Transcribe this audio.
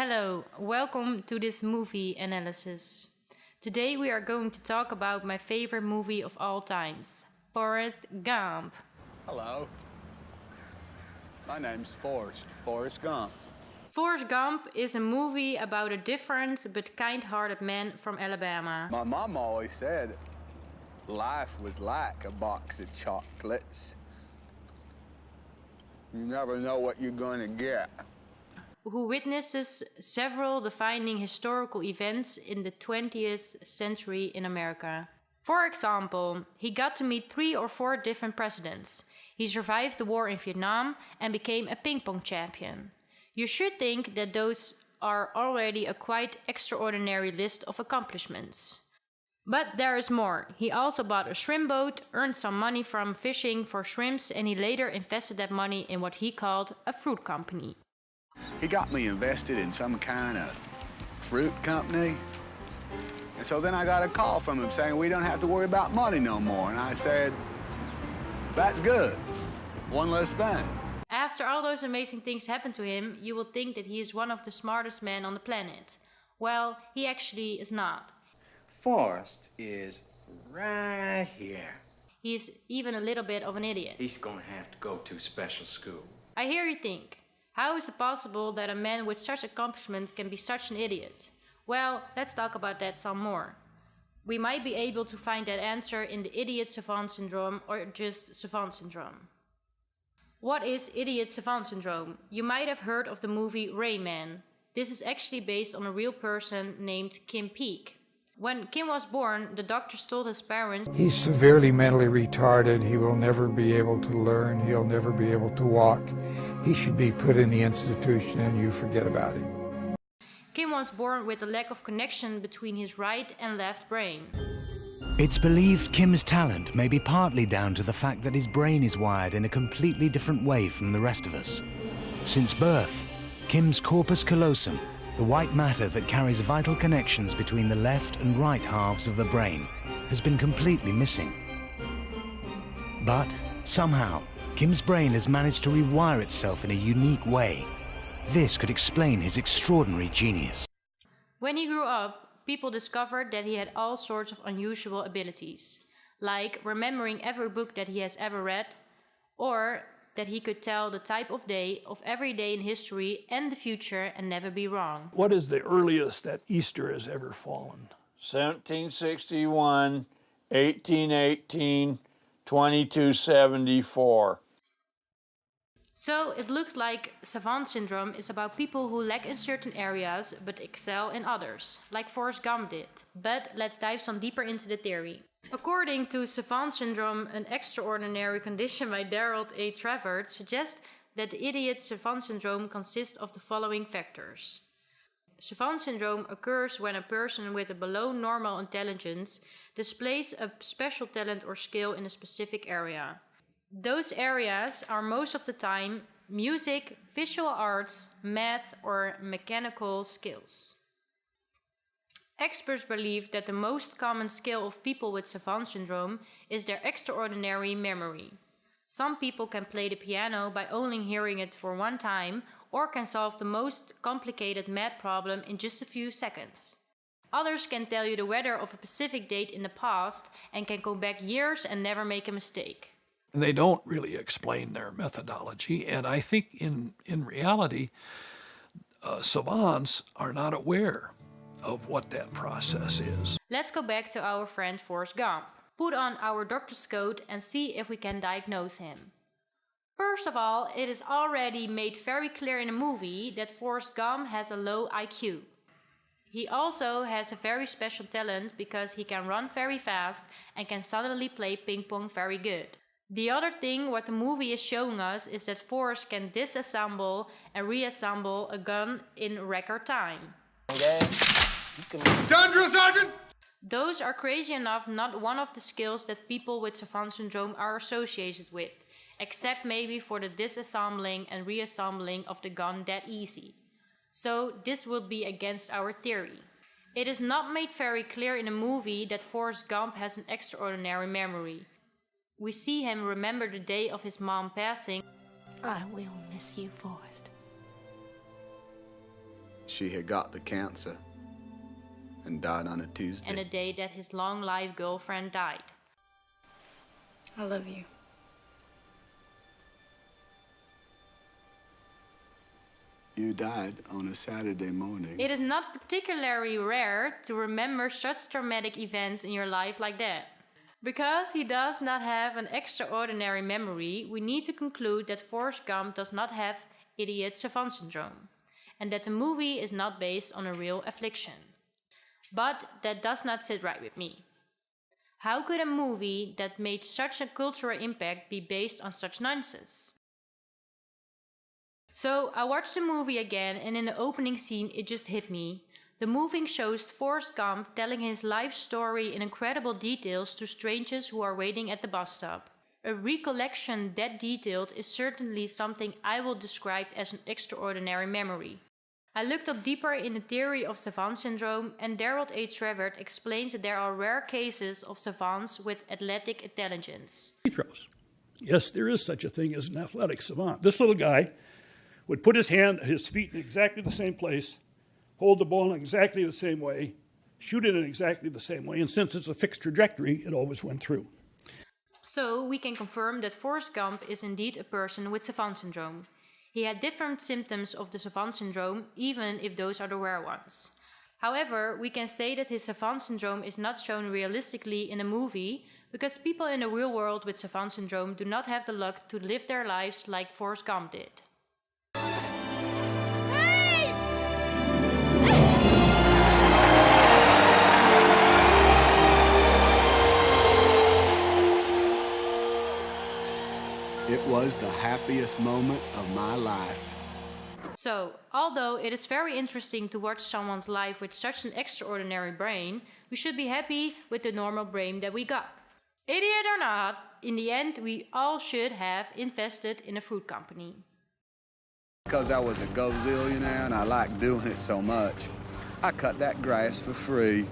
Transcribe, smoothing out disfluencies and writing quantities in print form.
Hello, welcome to this movie analysis. Today we are going to talk about my favorite movie of all times, Forrest Gump. Hello. My name's Forrest, Forrest Gump. Forrest Gump is a movie about a different but kind-hearted man from Alabama. My mom always said life was like a box of chocolates. You never know what you're gonna get. Who witnesses several defining historical events in the 20th century in America. For example, he got to meet 3 or 4 different presidents. He survived the war in Vietnam and became a ping pong champion. You should think that those are already a quite extraordinary list of accomplishments. But there is more. He also bought a shrimp boat, earned some money from fishing for shrimps, and he later invested that money in what he called a fruit company. He got me invested in some kind of fruit company. And so then I got a call from him saying we don't have to worry about money no more. And I said, that's good. One less thing. After all those amazing things happened to him, you will think that he is one of the smartest men on the planet. Well, he actually is not. Forrest is right here. He is even a little bit of an idiot. He's gonna have to go to special school. I hear you think, how is it possible that a man with such accomplishment can be such an idiot? Well, let's talk about that some more. We might be able to find that answer in the idiot savant syndrome or just savant syndrome. What is idiot savant syndrome? You might have heard of the movie Rain Man. This is actually based on a real person named Kim Peek. When Kim was born, the doctors told his parents, "He's severely mentally retarded. He will never be able to learn. He'll never be able to walk. He should be put in the institution and you forget about him." Kim was born with a lack of connection between his right and left brain. It's believed Kim's talent may be partly down to the fact that his brain is wired in a completely different way from the rest of us. Since birth, Kim's corpus callosum, the white matter that carries vital connections between the left and right halves of the brain, has been completely missing. But somehow, Kim's brain has managed to rewire itself in a unique way. This could explain his extraordinary genius. When he grew up, people discovered that he had all sorts of unusual abilities, like remembering every book that he has ever read, or that he could tell the type of day of every day in history and the future and never be wrong. What is the earliest that Easter has ever fallen? 1761, 1818, 2274. So it looks like savant syndrome is about people who lack in certain areas but excel in others, like Forrest Gump did. But let's dive some deeper into the theory. According to savant syndrome, an extraordinary condition by Darrell A. Travert, suggests that the idiot savant syndrome consists of the following factors. Savant syndrome occurs when a person with a below normal intelligence displays a special talent or skill in a specific area. Those areas are most of the time music, visual arts, math, or mechanical skills. Experts believe that the most common skill of people with savant syndrome is their extraordinary memory. Some people can play the piano by only hearing it for one time, or can solve the most complicated math problem in just a few seconds. Others can tell you the weather of a specific date in the past and can go back years and never make a mistake. They don't really explain their methodology, and I think in reality, savants are not aware of what that process is. Let's go back to our friend Forrest Gump. Put on our doctor's coat and see if we can diagnose him. First of all, it is already made very clear in the movie that Forrest Gump has a low IQ. He also has a very special talent because he can run very fast and can suddenly play ping pong very good. The other thing what the movie is showing us is that Forrest can disassemble and reassemble a gun in record time. Done, drill sergeant! Those are crazy enough not one of the skills that people with savant syndrome are associated with, except maybe for the disassembling and reassembling of the gun that easy. So this would be against our theory. It is not made very clear in the movie that Forrest Gump has an extraordinary memory. We see him remember the day of his mom passing. I will miss you, Forrest. she had got the cancer and died on a Tuesday. And the day that his long-life girlfriend died. I love you. You died on a Saturday morning. It is not particularly rare to remember such traumatic events in your life like that. Because he does not have an extraordinary memory, we need to conclude that Forrest Gump does not have idiot savant syndrome, and that the movie is not based on a real affliction. But that does not sit right with me. How could a movie that made such a cultural impact be based on such nonsense? So I watched the movie again, and in the opening scene it just hit me. The movie shows Forrest Gump telling his life story in incredible details to strangers who are waiting at the bus stop. A recollection that detailed is certainly something I will describe as an extraordinary memory. I looked up deeper in the theory of savant syndrome, and Darrell A. Trevor explains that there are rare cases of savants with athletic intelligence. He throws. Yes, there is such a thing as an athletic savant. This little guy would put his feet in exactly the same place, hold the ball in exactly the same way, shoot it in exactly the same way, and since it's a fixed trajectory, it always went through. So we can confirm that Forrest Gump is indeed a person with savant syndrome. He had different symptoms of the savant syndrome, even if those are the rare ones. However, we can say that his savant syndrome is not shown realistically in a movie, because people in the real world with savant syndrome do not have the luck to live their lives like Forrest Gump did. It was the happiest moment of my life. So, although it is very interesting to watch someone's life with such an extraordinary brain, we should be happy with the normal brain that we got. Idiot or not, in the end we all should have invested in a food company. Because I was a gazillionaire and I liked doing it so much, I cut that grass for free.